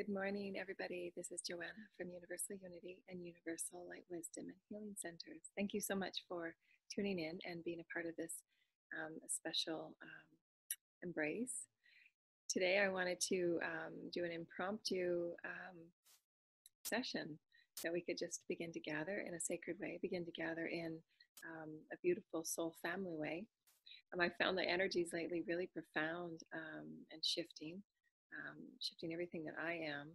morning, everybody. This is Joanna from Universal Unity and Universal Light Wisdom and Healing Centers. Thank you so much for tuning in and being a part of this special embrace. Today, I wanted to do an impromptu session that we could just begin to gather in a sacred way, begin to gather in a beautiful soul family way. I found the energies lately really profound and shifting everything that I am,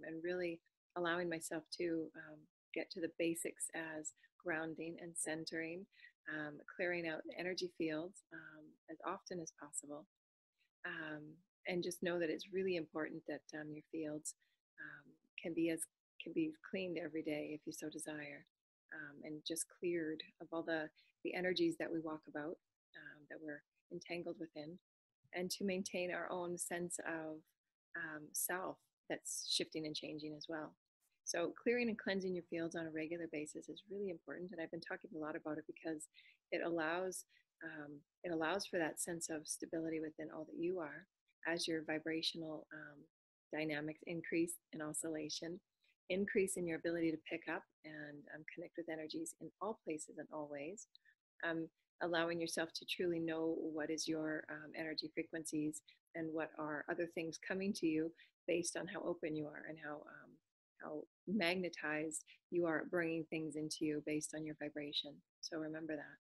and really allowing myself to get to the basics as grounding and centering, clearing out the energy fields as often as possible, and just know that it's really important that your fields can be cleaned every day if you so desire, and just cleared of all the energies that we walk about, that we're entangled within, and to maintain our own sense of self that's shifting and changing as well. So clearing and cleansing your fields on a regular basis is really important, and I've been talking a lot about it because it allows for that sense of stability within all that you are as your vibrational dynamics increase in oscillation, increase in your ability to pick up and connect with energies in all places and all ways, allowing yourself to truly know what is your energy frequencies and what are other things coming to you based on how open you are and how magnetized you are bringing things into you based on your vibration. So remember that.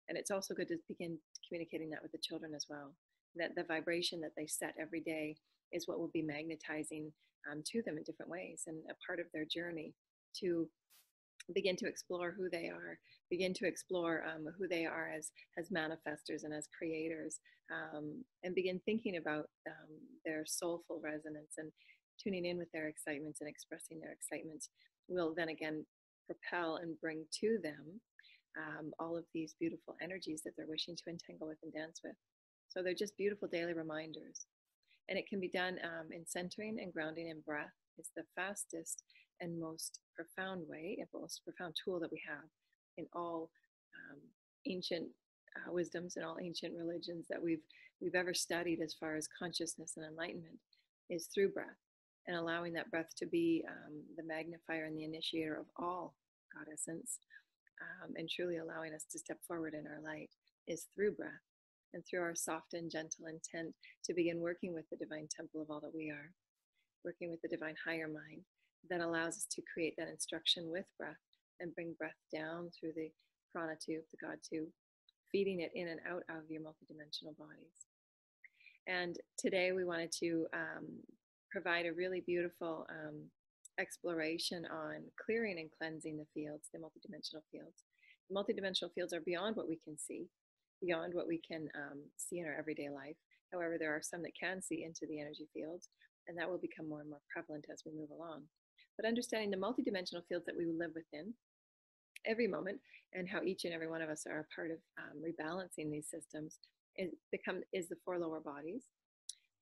And it's also good to begin communicating that with the children as well, that the vibration that they set every day is what will be magnetizing to them in different ways, and a part of their journey to begin to explore who they are, begin to explore who they are as manifestors and as creators, and begin thinking about their soulful resonance and tuning in with their excitements and expressing their excitements will then again propel and bring to them all of these beautiful energies that they're wishing to entangle with and dance with. So they're just beautiful daily reminders. And it can be done in centering and grounding in breath. It's the fastest and most profound way, and most profound tool that we have in all ancient wisdoms and all ancient religions that we've ever studied as far as consciousness and enlightenment, is through breath, and allowing that breath to be the magnifier and the initiator of all God essence, and truly allowing us to step forward in our light is through breath, and through our soft and gentle intent to begin working with the divine temple of all that we are, working with the divine higher mind that allows us to create that instruction with breath and bring breath down through the prana tube, the God tube, feeding it in and out of your multidimensional bodies. And today we wanted to provide a really beautiful exploration on clearing and cleansing the fields, the multidimensional fields. The multidimensional fields are beyond what we can see, beyond what we can see in our everyday life. However, there are some that can see into the energy fields, and that will become more and more prevalent as we move along. But understanding the multidimensional fields that we live within every moment, and how each and every one of us are a part of rebalancing these systems, is the four lower bodies.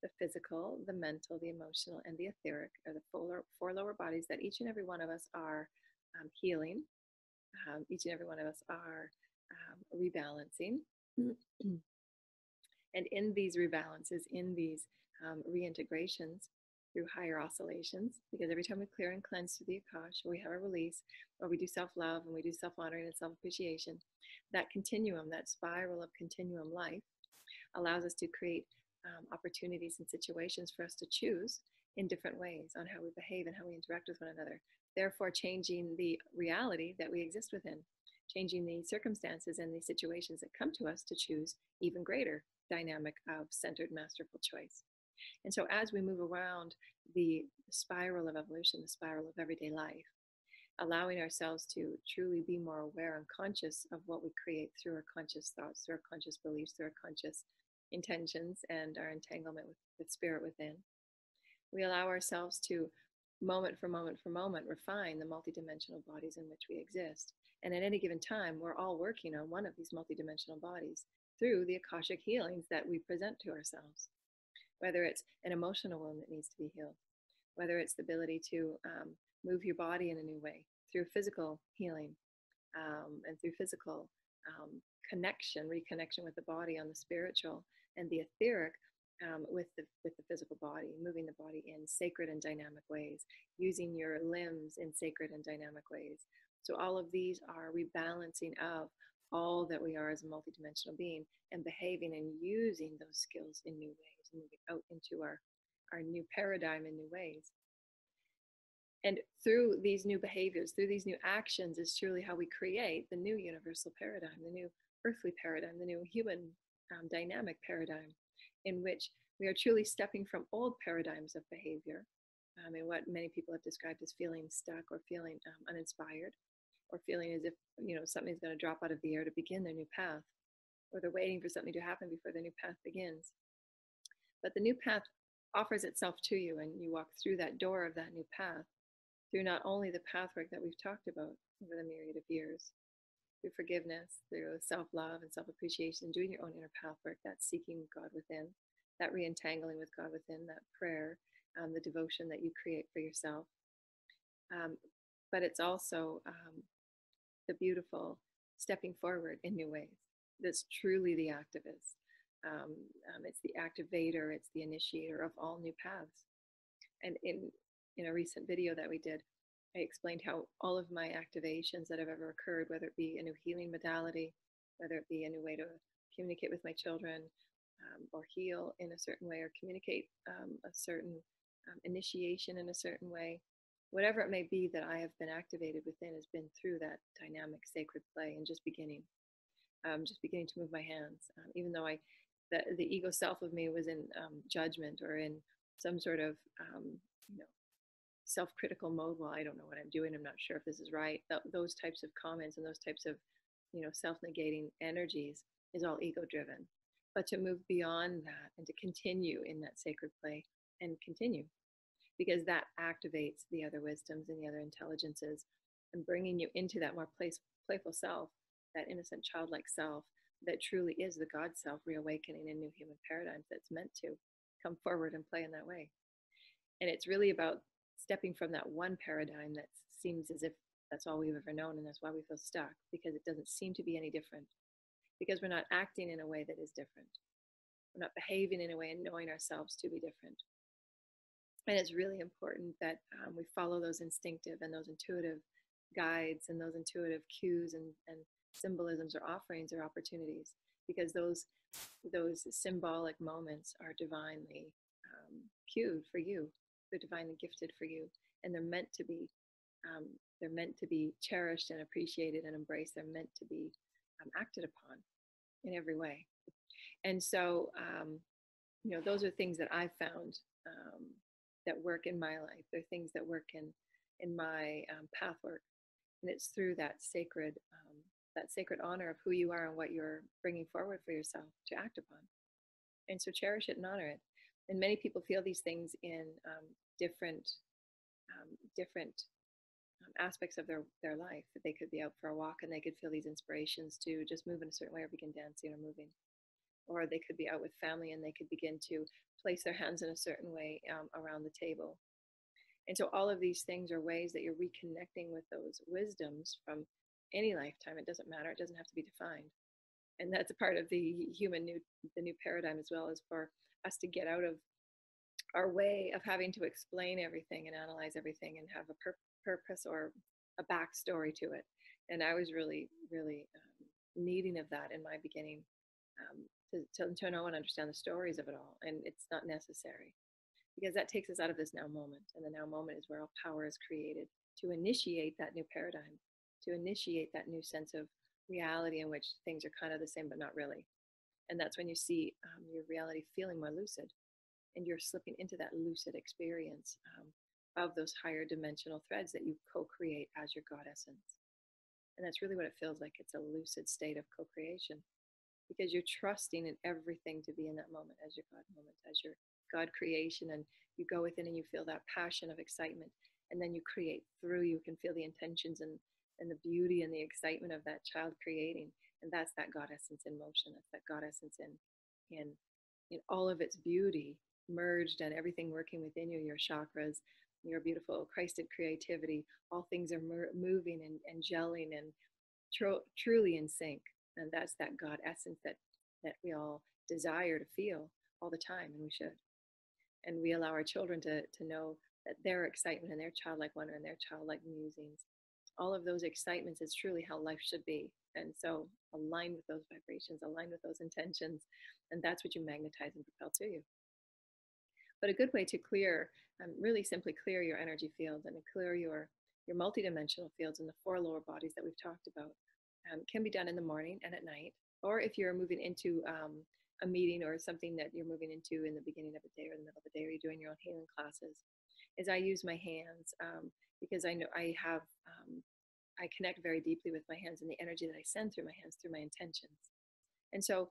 The physical, the mental, the emotional, and the etheric are the four lower bodies that each and every one of us are healing. Each and every one of us are rebalancing. And in these rebalances, in these reintegrations through higher oscillations, because every time we clear and cleanse through the Akash, or we have a release, or we do self-love and we do self-honoring and self-appreciation, that continuum, that spiral of continuum life allows us to create opportunities and situations for us to choose in different ways on how we behave and how we interact with one another, therefore changing the reality that we exist within, changing the circumstances and the situations that come to us to choose even greater dynamic of centered, masterful choice. And so as we move around the spiral of evolution, the spiral of everyday life, allowing ourselves to truly be more aware and conscious of what we create through our conscious thoughts, through our conscious beliefs, through our conscious intentions, and our entanglement with spirit within, we allow ourselves to moment for moment for moment refine the multidimensional bodies in which we exist. And at any given time, we're all working on one of these multidimensional bodies through the Akashic healings that we present to ourselves. Whether it's an emotional wound that needs to be healed, whether it's the ability to move your body in a new way through physical healing, and through physical reconnection with the body on the spiritual, and the etheric with the physical body, moving the body in sacred and dynamic ways, using your limbs in sacred and dynamic ways. So all of these are rebalancing of all that we are as a multidimensional being, and behaving and using those skills in new ways, moving out into our new paradigm in new ways. And through these new behaviors, through these new actions, is truly how we create the new universal paradigm, the new earthly paradigm, the new human dynamic paradigm, in which we are truly stepping from old paradigms of behavior, and what many people have described as feeling stuck or feeling uninspired, or feeling as if something's going to drop out of the air to begin their new path, or they're waiting for something to happen before their new path begins. But the new path offers itself to you, and you walk through that door of that new path through not only the pathwork that we've talked about over the myriad of years, through forgiveness, through self-love and self-appreciation, doing your own inner pathwork, that seeking God within, that re-entangling with God within, that prayer, the devotion that you create for yourself. But it's also the beautiful stepping forward in new ways. That's truly the activist. It's the activator, it's the initiator of all new paths. And in a recent video that we did, I explained how all of my activations that have ever occurred, whether it be a new healing modality, whether it be a new way to communicate with my children, or heal in a certain way, or communicate a certain initiation in a certain way, whatever it may be that I have been activated within has been through that dynamic sacred play, and just beginning to move my hands, even though the ego self of me was in judgment, or in some sort of self-critical mode. Well, I don't know what I'm doing, I'm not sure if this is right. Those types of comments and those types of self-negating energies is all ego driven. But to move beyond that and to continue in that sacred play, and continue, because that activates the other wisdoms and the other intelligences, and bringing you into that more playful self, that innocent childlike self that truly is the God self, reawakening in new human paradigms, that's meant to come forward and play in that way. And it's really about stepping from that one paradigm that seems as if that's all we've ever known, and that's why we feel stuck, because it doesn't seem to be any different, because we're not acting in a way that is different. We're not behaving in a way and knowing ourselves to be different. And it's really important that we follow those instinctive and those intuitive guides, and those intuitive cues and symbolisms, or offerings, or opportunities, because those symbolic moments are divinely cued for you. They're divinely gifted for you, and they're meant to be cherished and appreciated and embraced. They're meant to be acted upon in every way. And so those are things that I've found that work in my life. They're things that work in my path work, and it's through that sacred honor of who you are and what you're bringing forward for yourself to act upon. And so cherish it and honor it. And many people feel these things in different aspects of their life. They could be out for a walk and they could feel these inspirations to just move in a certain way, or begin dancing or moving. Or they could be out with family and they could begin to place their hands in a certain way around the table. And so all of these things are ways that you're reconnecting with those wisdoms from any lifetime. It doesn't matter. It doesn't have to be defined. And that's a part of the new paradigm as well, is for us to get out of our way of having to explain everything and analyze everything and have a purpose or a backstory to it. And I was really, really needing of that in my beginning, to know and understand the stories of it all. And it's not necessary, because that takes us out of this now moment. And the now moment is where all power is created to initiate that new paradigm, to initiate that new sense of reality in which things are kind of the same, but not really. And that's when you see your reality feeling more lucid, and you're slipping into that lucid experience of those higher dimensional threads that you co-create as your God essence. And that's really what it feels like. It's a lucid state of co-creation, because you're trusting in everything to be in that moment as your God moment, as your God creation. And you go within and you feel that passion of excitement, and then you create through. You can feel the intentions and the beauty and the excitement of that child creating. And that's that God essence in motion. That's that God essence in all of its beauty merged, and everything working within you, your chakras, your beautiful Christed creativity. All things are moving and gelling and truly in sync. And that's that God essence that we all desire to feel, all the time, and we should. And we allow our children to know that their excitement and their childlike wonder and their childlike musings, all of those excitements is truly how life should be. And so align with those vibrations, align with those intentions, and that's what you magnetize and propel to you. But a good way to clear, really simply clear your energy field and clear your multidimensional fields in the four lower bodies that we've talked about, can be done in the morning and at night, or if you're moving into a meeting or something that you're moving into in the beginning of the day or the middle of the day, or you're doing your own healing classes, is I use my hands, because I know I connect very deeply with my hands and the energy that I send through my hands, through my intentions. And so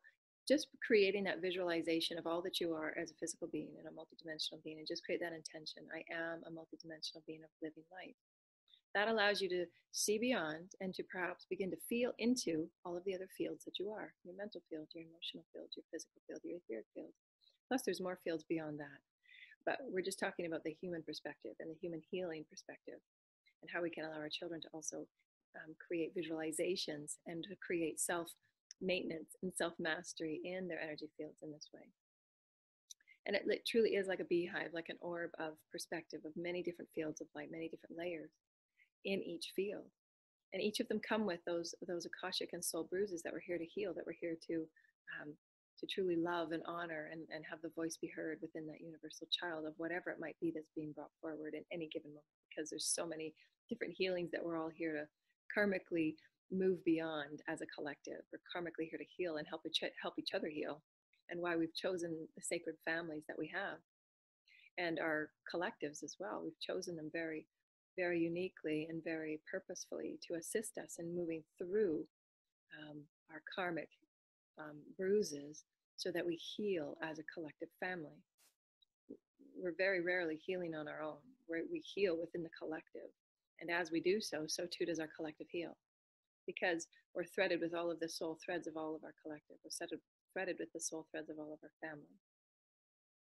just creating that visualization of all that you are as a physical being and a multidimensional being, and just create that intention. I am a multidimensional being of living light. That allows you to see beyond and to perhaps begin to feel into all of the other fields that you are: your mental field, your emotional field, your physical field, your etheric field. Plus, there's more fields beyond that. But we're just talking about the human perspective and the human healing perspective, and how we can allow our children to also create visualizations and to create self-maintenance and self-mastery in their energy fields in this way. And it truly is like a beehive, like an orb of perspective of many different fields of light, many different layers in each field. And each of them come with those Akashic and soul bruises that we're here to heal, that we're here to truly love and honor and have the voice be heard within that universal child of whatever it might be that's being brought forward in any given moment, because there's so many different healings that we're all here to karmically move beyond as a collective. We're karmically here to heal and help each other heal, and why we've chosen the sacred families that we have and our collectives as well. We've chosen them very, very uniquely and very purposefully to assist us in moving through our karmic bruises, so that we heal as a collective family. We're very rarely healing on our own. We heal within the collective. And as we do so, so too does our collective heal. Because we're threaded with all of the soul threads of all of our collective. We're threaded with the soul threads of all of our family.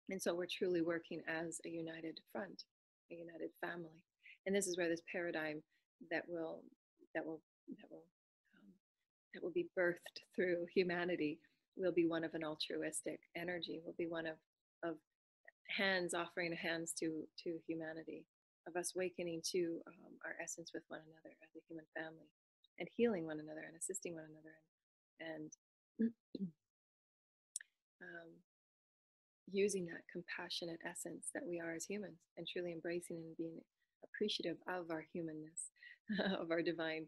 And so we're truly working as a united front, a united family. And this is where this paradigm that will be birthed through humanity will be one of an altruistic energy, will be one of hands offering hands to humanity, of us awakening to our essence with one another as a human family, and healing one another and assisting one another, and using that compassionate essence that we are as humans, and truly embracing and being appreciative of our humanness, of our divine,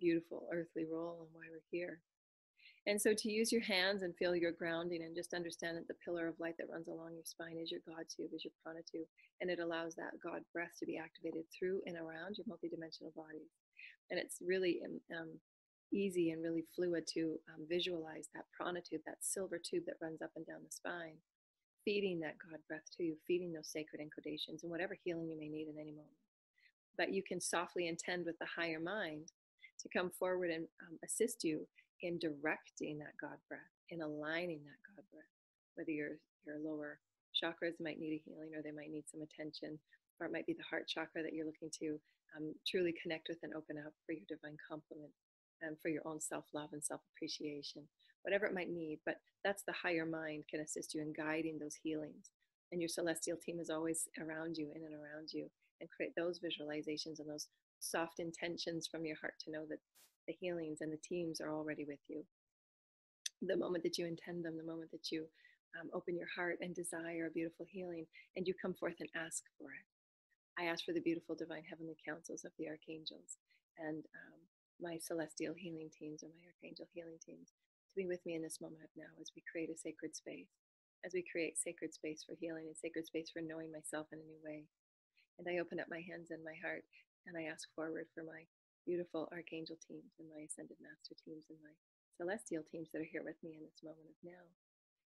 beautiful earthly role and why we're here. And so to use your hands and feel your grounding, and just understand that the pillar of light that runs along your spine is your God tube, is your prana tube, and it allows that God breath to be activated through and around your multidimensional bodies. And it's really easy and really fluid to visualize that prana tube, that silver tube that runs up and down the spine, feeding that God breath to you, feeding those sacred incantations and whatever healing you may need in any moment. But you can softly intend with the higher mind to come forward and assist you in directing that God breath, in aligning that God breath. Whether your lower chakras might need a healing, or they might need some attention, or it might be the heart chakra that you're looking to truly connect with and open up for your divine complement, and for your own self-love and self-appreciation, whatever it might need. But that's the higher mind can assist you in guiding those healings. And your celestial team is always around you, in and around you, and create those visualizations and those soft intentions from your heart to know that the healings and the teams are already with you. The moment that you intend them, the moment that you open your heart and desire a beautiful healing, and you come forth and ask for it. I ask for the beautiful divine heavenly counsels of the archangels and my celestial healing teams, or my archangel healing teams, to be with me in this moment of now, as we create a sacred space, as we create sacred space for healing and sacred space for knowing myself in a new way. And I open up my hands and my heart, and I ask forward for my beautiful archangel teams and my ascended master teams and my celestial teams that are here with me in this moment of now,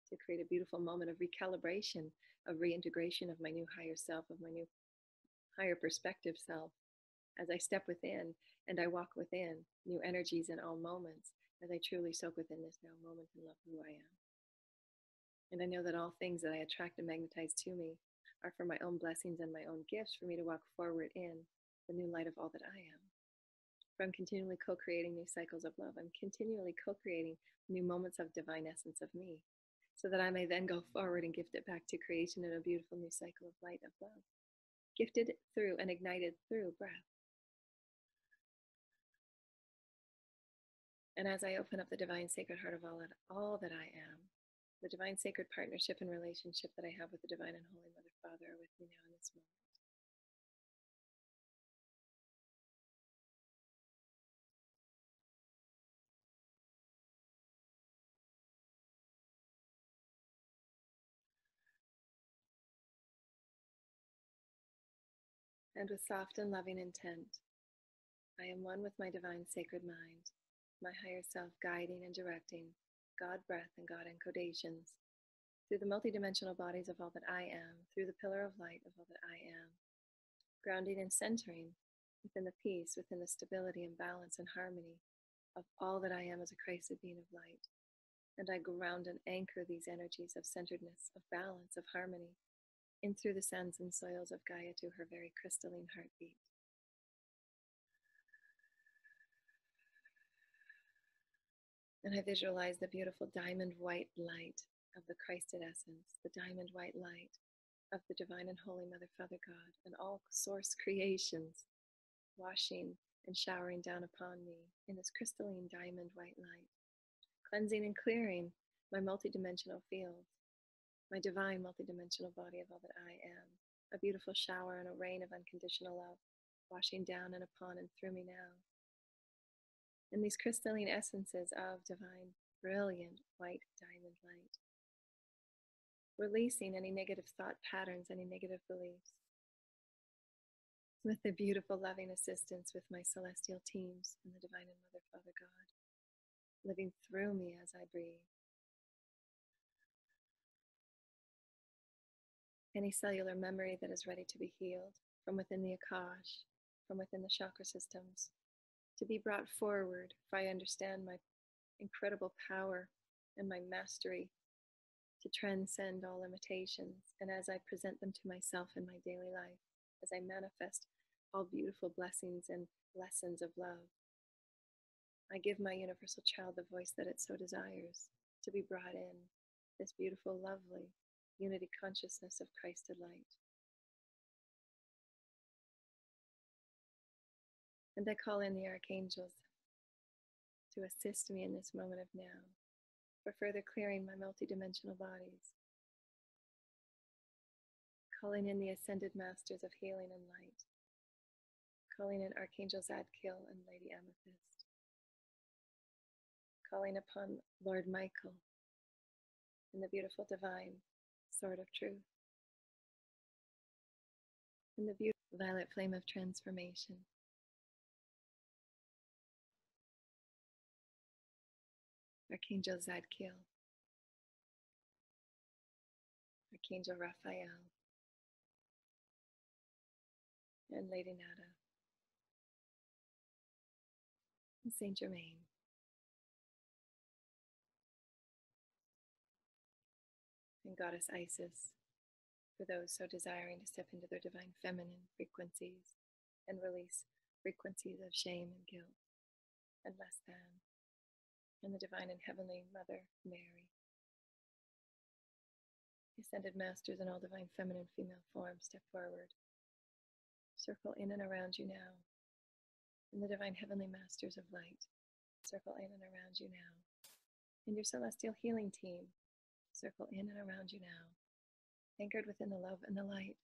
to create a beautiful moment of recalibration, of reintegration of my new higher self, of my new higher perspective self, as I step within and I walk within new energies in all moments, as I truly soak within this now moment and love who I am. And I know that all things that I attract and magnetize to me are for my own blessings and my own gifts, for me to walk forward in the new light of all that I am. For I'm continually co-creating new cycles of love. I'm continually co-creating new moments of divine essence of me. so that I may then go forward and gift it back to creation in a beautiful new cycle of light, of love, gifted through and ignited through breath. And as I open up the divine sacred heart of all that I am, the divine sacred partnership and relationship that I have with the divine and holy Mother Father are with me now in this moment. And with soft and loving intent, I am one with my divine sacred mind, my higher self guiding and directing God breath and God encodations through the multidimensional bodies of all that I am, through the pillar of light of all that I am, grounding and centering within the peace, within the stability and balance and harmony of all that I am as a Christed being of light. And I ground and anchor these energies of centeredness, of balance, of harmony, in through the sands and soils of Gaia to her very crystalline heartbeat. And I visualize the beautiful diamond white light of the Christed essence, the diamond white light of the divine and holy Mother, Father God, and all source creations washing and showering down upon me in this crystalline diamond white light, cleansing and clearing my multidimensional field, my divine multidimensional body of all that I am, a beautiful shower and a rain of unconditional love washing down and upon and through me now. And these crystalline essences of divine, brilliant white diamond light, releasing any negative thought patterns, any negative beliefs, with the beautiful loving assistance with my celestial teams and the divine and Mother, Father God, living through me as I breathe. Any cellular memory that is ready to be healed from within the Akash, from within the chakra systems, to be brought forward, for I understand my incredible power and my mastery to transcend all limitations. And as I present them to myself in my daily life, as I manifest all beautiful blessings and lessons of love, I give my universal child the voice that it so desires to be brought in, this beautiful, lovely unity consciousness of Christed light. And I call in the archangels to assist me in this moment of now, for further clearing my multidimensional bodies, calling in the ascended masters of healing and light, calling in Archangel Zadkiel and Lady Amethyst, calling upon Lord Michael and the beautiful divine sword of truth, and the beautiful violet flame of transformation. Archangel Zadkiel, Archangel Raphael, and Lady Nada, and Saint Germain. And Goddess Isis, for those so desiring to step into their divine feminine frequencies and release frequencies of shame and guilt and less than, and the divine and heavenly Mother Mary. The ascended masters in all divine feminine female forms step forward, circle in and around you now, and the divine heavenly masters of light circle in and around you now, and your celestial healing team circle in and around you now, anchored within the love and the light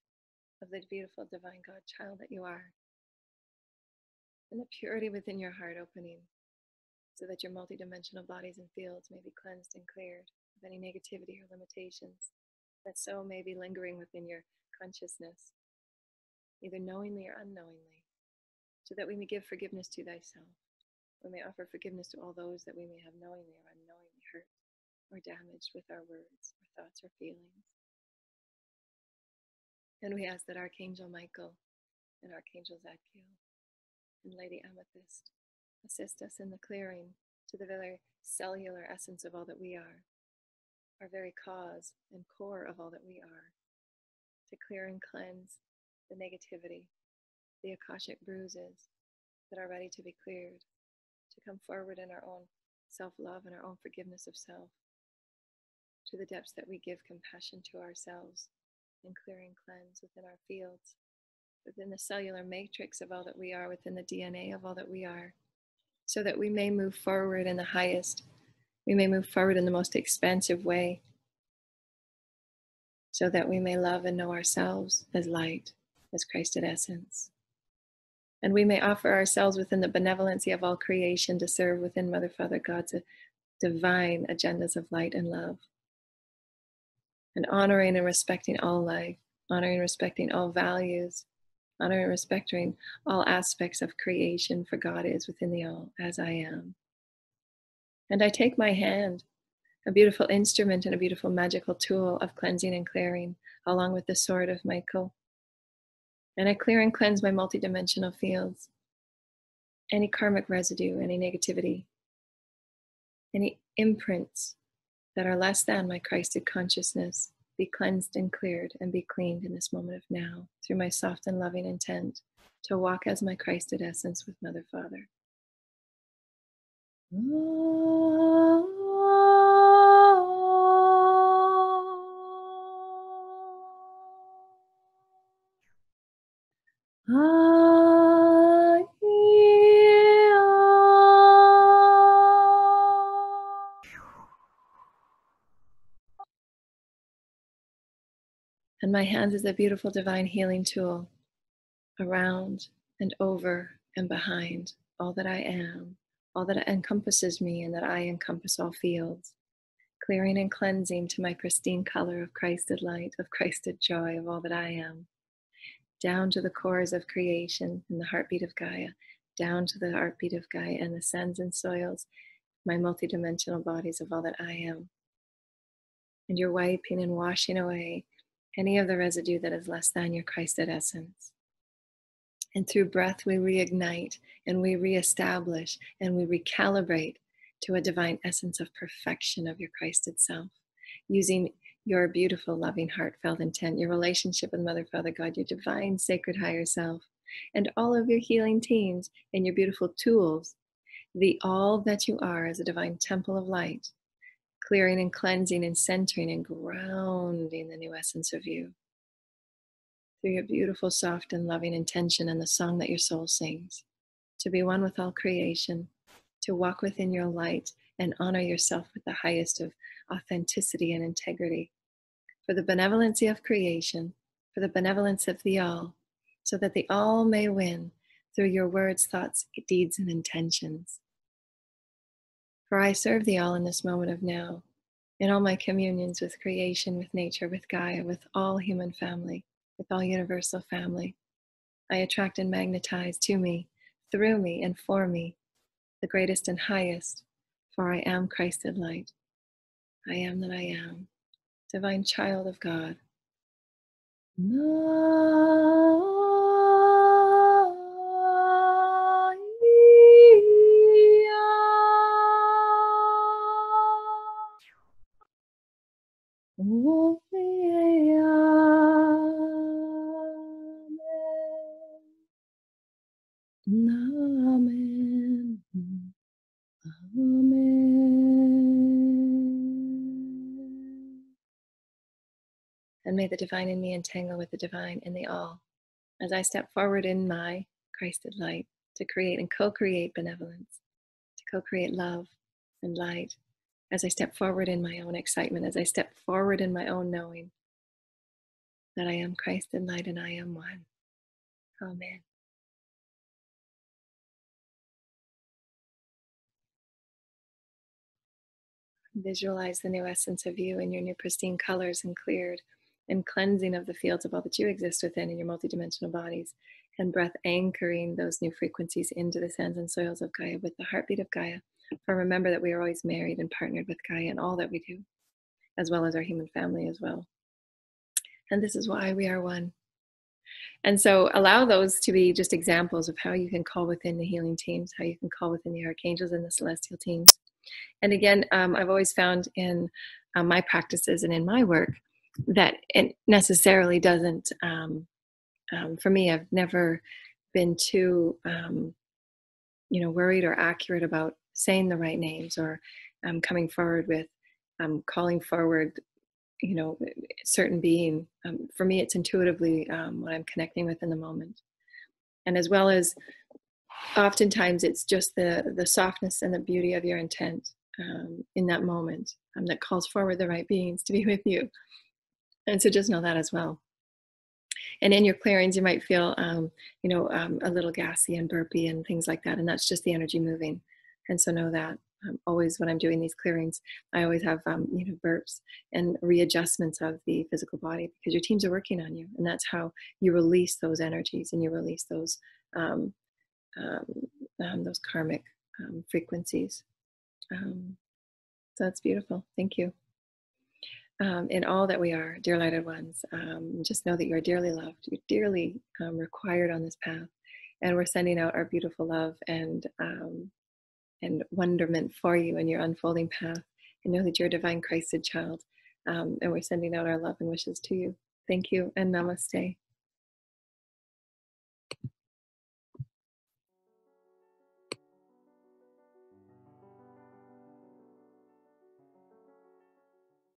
of the beautiful divine God child that you are, and the purity within your heart opening, so that your multidimensional bodies and fields may be cleansed and cleared of any negativity or limitations that so may be lingering within your consciousness, either knowingly or unknowingly, so that we may give forgiveness to thyself. We may offer forgiveness to all those that we may have knowingly or unknowingly hurt or damaged with our words or thoughts or feelings. And we ask that Archangel Michael and Archangel Zadkiel and Lady Amethyst assist us in the clearing to the very cellular essence of all that we are, our very cause and core of all that we are, to clear and cleanse the negativity, the Akashic bruises that are ready to be cleared, to come forward in our own self-love and our own forgiveness of self, to the depths that we give compassion to ourselves and clear and cleanse within our fields, within the cellular matrix of all that we are, within the DNA of all that we are, so that we may move forward in the highest, we may move forward in the most expansive way, so that we may love and know ourselves as light, as Christ at essence. And we may offer ourselves within the benevolency of all creation to serve within Mother, Father, God's divine agendas of light and love. And honoring and respecting all life, honoring and respecting all values, honoring and respecting all aspects of creation, for God is within the all, as I am. And I take my hand, a beautiful instrument and a beautiful magical tool of cleansing and clearing, along with the sword of Michael. And I clear and cleanse my multidimensional fields, any karmic residue, any negativity, any imprints that are less than my Christed consciousness, be cleansed and cleared and be cleaned in this moment of now through my soft and loving intent to walk as my Christed essence with Mother, Father. And my hands is a beautiful divine healing tool around and over and behind all that I am, all that encompasses me, and that I encompass all fields, clearing and cleansing to my pristine color of Christed light, of Christed joy, of all that I am, down to the cores of creation and the heartbeat of Gaia, down to the heartbeat of Gaia and the sands and soils, my multidimensional bodies of all that I am. And you're wiping and washing away any of the residue that is less than your Christed essence. And through breath, we reignite and we reestablish and we recalibrate to a divine essence of perfection of your Christed self, using your beautiful, loving, heartfelt intent, your relationship with Mother, Father, God, your divine, sacred higher self, and all of your healing teams and your beautiful tools, the all that you are as a divine temple of light, clearing and cleansing and centering and grounding the new essence of you through your beautiful, soft, and loving intention and the song that your soul sings, to be one with all creation, to walk within your light and honor yourself with the highest of authenticity and integrity, for the benevolency of creation, for the benevolence of the all, so that the all may win through your words, thoughts, deeds, and intentions. For I serve the all in this moment of now, in all my communions with creation, with nature, with Gaia, with all human family, with all universal family. I attract and magnetize to me, through me, and for me, the greatest and highest, for I am Christed light. I am that I am, divine child of God. Amen. Amen. And may the divine in me entangle with the divine in the all, as I step forward in my Christed light to create and co-create benevolence, to co-create love and light, as I step forward in my own excitement, as I step forward in my own knowing that I am Christed light and I am one. Amen. Visualize the new essence of you in your new pristine colors and cleared and cleansing of the fields of all that you exist within in your multidimensional bodies, and breath anchoring those new frequencies into the sands and soils of Gaia with the heartbeat of Gaia. For remember that we are always married and partnered with Gaia in all that we do, as well as our human family as well. And this is why we are one. And so allow those to be just examples of how you can call within the healing teams, how you can call within the archangels and the celestial teams. And again, I've always found in my practices and in my work that it necessarily doesn't, for me, I've never been too, worried or accurate about saying the right names or coming forward with calling forward, a certain being. For me, it's intuitively what I'm connecting with in the moment. And as well as oftentimes it's just the softness and the beauty of your intent in that moment that calls forward the right beings to be with you. And so just know that as well. And in your clearings, you might feel, a little gassy and burpy and things like that. And that's just the energy moving. And so know that always when I'm doing these clearings, I always have, burps and readjustments of the physical body, because your teams are working on you. And that's how you release those energies and you release um, those karmic frequencies. So that's beautiful. Thank you. In all that we are, dear lighted ones, just know that you're dearly loved. You're dearly required on this path, and we're sending out our beautiful love and wonderment for you in your unfolding path. And know that you're a divine Christed child, and we're sending out our love and wishes to you. Thank you, and namaste.